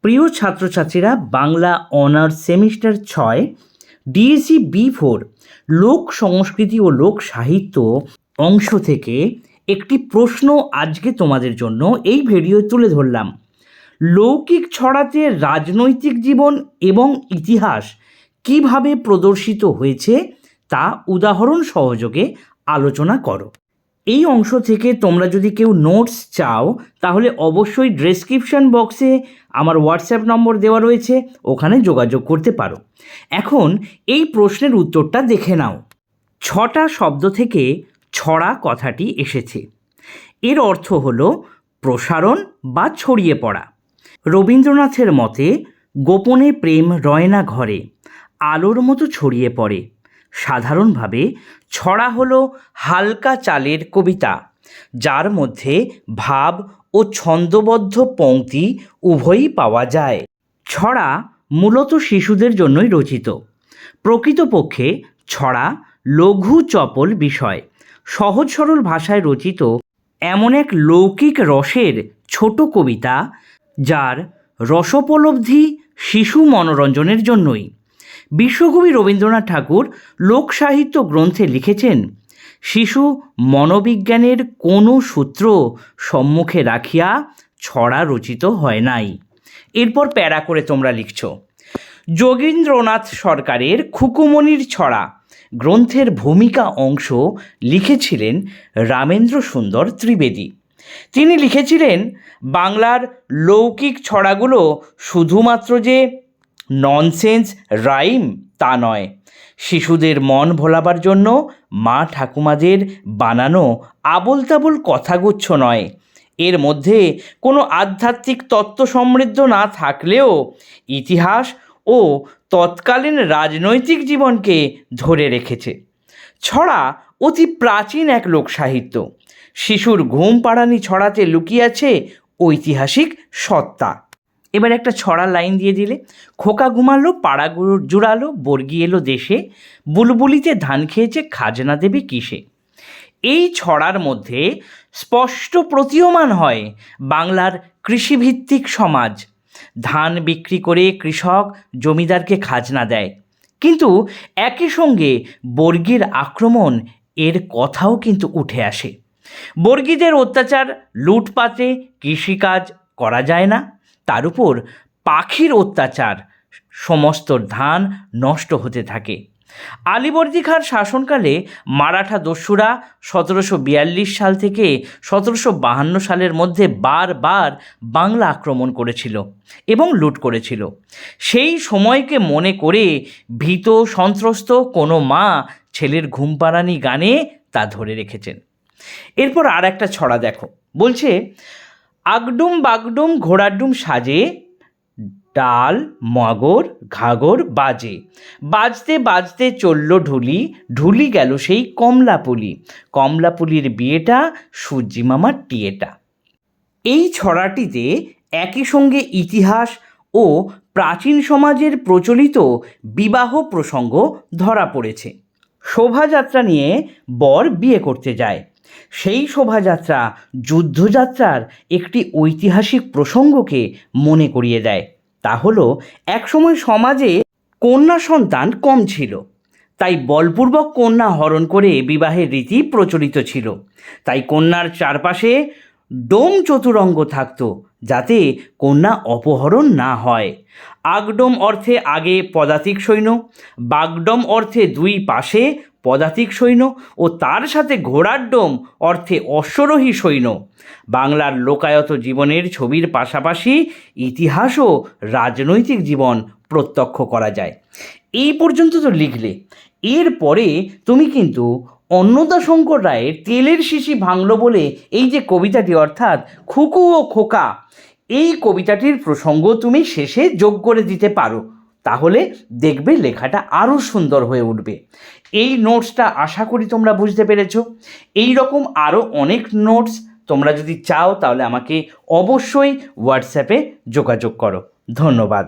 প্রিয় ছাত্রছাত্রীরা, Bangla honours semester 6 DSC B4 লোক সংস্কৃতি ও লোক সাহিত্য অংশ থেকে একটি প্রশ্ন আজকে তোমাদের জন্য এই ভিডিও তুলে ধরলাম। লৌকিক ছড়াতে রাজনৈতিক জীবন এবং ইতিহাস কিভাবে প্রদর্শিত হয়েছে তা উদাহরণ সহযোগে আলোচনা করো। এই অংশ থেকে তোমরা যদি কেউ নোটস চাও তাহলে অবশ্যই ডেসক্রিপশন বক্সে আমার হোয়াটসঅ্যাপ নম্বর দেওয়া রয়েছে, ওখানে যোগাযোগ করতে পারো। এখন এই প্রশ্নের উত্তরটা দেখে নাও। 6টা শব্দ থেকে ছড়া কথাটি এসেছে। এর অর্থ হলো প্রসারণ বা ছড়িয়ে পড়া। রবীন্দ্রনাথের মতে গোপনে প্রেম রয় না ঘরে, আলোর মতো ছড়িয়ে পড়ে। সাধারণভাবে ছড়া হলো হালকা চালের কবিতা, যার মধ্যে ভাব ও ছন্দবদ্ধ পংক্তি উভয়ই পাওয়া যায়। ছড়া মূলত শিশুদের জন্যই রচিত। প্রকৃতপক্ষে ছড়া লঘু চপল বিষয়, সহজ সরল ভাষায় রচিত এমন এক লৌকিক রসের ছোট কবিতা, যার রসোপলব্ধি শিশু মনোরঞ্জনের জন্যই। বিশ্বকবি রবীন্দ্রনাথ ঠাকুর লোকসাহিত্য গ্রন্থে লিখেছেন, শিশু মনোবিজ্ঞানের কোনো সূত্র সম্মুখে রাখিয়া ছড়া রচিত হয় নাই। এরপর প্যারা করে তোমরা লিখছ, যোগীন্দ্রনাথ সরকারের খুকুমণির ছড়া গ্রন্থের ভূমিকা অংশ লিখেছিলেন রামেন্দ্র সুন্দর ত্রিবেদী। তিনি লিখেছিলেন, বাংলার লৌকিক ছড়াগুলো শুধুমাত্র যে ননসেন্স রাইম তা নয়, শিশুদের মন ভোলাবার জন্য মা ঠাকুমাদের বানানো আবোল তাবোল কথাগুচ্ছ নয়। এর মধ্যে কোনো আধ্যাত্মিক তত্ত্ব সমৃদ্ধ না থাকলেও ইতিহাস ও তৎকালীন রাজনৈতিক জীবনকে ধরে রেখেছে। ছড়া অতি প্রাচীন এক লোকসাহিত্য। শিশুর ঘুম পাড়ানি ছড়াতে লুকিয়ে আছে ঐতিহাসিক সত্তা। এবার একটা ছড়া লাইন দিয়ে দিলে, খোকা ঘুমালো পাড়া জুড়ালো বর্গি এলো দেশে, বুলবুলিতে ধান খেয়েছে খাজনা দেবে কিসে। এই ছড়ার মধ্যে স্পষ্ট প্রতীয়মান হয় বাংলার কৃষিভিত্তিক সমাজ। ধান বিক্রি করে কৃষক জমিদারকে খাজনা দেয়, কিন্তু একই সঙ্গে বর্গির আক্রমণ এর কথাও কিন্তু উঠে আসে। বর্গীদের অত্যাচার, লুটপাটে কৃষিকাজ করা যায় না, তার উপর পাখির অত্যাচার, সমস্ত ধান নষ্ট হতে থাকে। আলীবর্দী খাঁর শাসনকালে মারাঠা দস্যুরা 1742 সাল থেকে 1752 সালের মধ্যে বারবার বাংলা আক্রমণ করেছিল এবং লুট করেছিল। সেই সময়কে মনে করে ভীত সন্ত্রস্ত কোনো মা ছেলের ঘুমপাড়ানি গানে তা ধরে রেখেছেন। এরপর আর একটা ছড়া দেখো, বলছে, আগডুম বাগডুম ঘোড়ার ডুম সাজে, ডাল মগর ঘাগর বাজে, বাজতে বাজতে চলল ঢুলি, ঢুলি গেল সেই কমলাপুলি, কমলাপুলির বিয়েটা সূর্যি মামার টিয়েটা। এই ছড়াটিতে একই সঙ্গে ইতিহাস ও প্রাচীন সমাজের প্রচলিত বিবাহ প্রসঙ্গ ধরা পড়েছে। শোভাযাত্রা নিয়ে বর বিয়ে করতে যায়, সেই শোভাযাত্রা যুদ্ধযাত্রার একটি ঐতিহাসিক প্রসঙ্গকে মনে করিয়ে দেয়। তা হলো, একসময় সমাজে কন্যা সন্তান কম ছিল, তাই বলপূর্বক কন্যা হরণ করে বিবাহের রীতি প্রচলিত ছিল। তাই কন্যার চারপাশে ডোম চতুরঙ্গ থাকত, যাতে কন্যা অপহরণ না হয়। আগডোম অর্থে আগে পদাতিক সৈন্য, বাগডোম অর্থে দুই পাশে পদাতিক সৈন্য ও তার সাথে ঘোড়ার ডোম অর্থে অশ্বরোহী সৈন্য। বাংলার লোকায়ত জীবনের ছবির পাশাপাশি ইতিহাস ও রাজনৈতিক জীবন প্রত্যক্ষ করা যায়। এই পর্যন্ত তো লিখলে, এরপরে তুমি কিন্তু অন্নদাশঙ্কর রায়ের তেলের শিশি ভাঙলো বলে এই যে কবিতাটি, অর্থাৎ খুকু ও খোকা, এই কবিতাটির প্রসঙ্গ তুমি শেষে যোগ করে দিতে পারো, তাহলে দেখবে লেখাটা আরও সুন্দর হয়ে উঠবে। এই নোটসটা আশা করি তোমরা বুঝতে পেরেছো। এই রকম আরও অনেক নোটস তোমরা যদি চাও তাহলে আমাকে অবশ্যই হোয়াটসঅ্যাপে যোগাযোগ করো। ধন্যবাদ।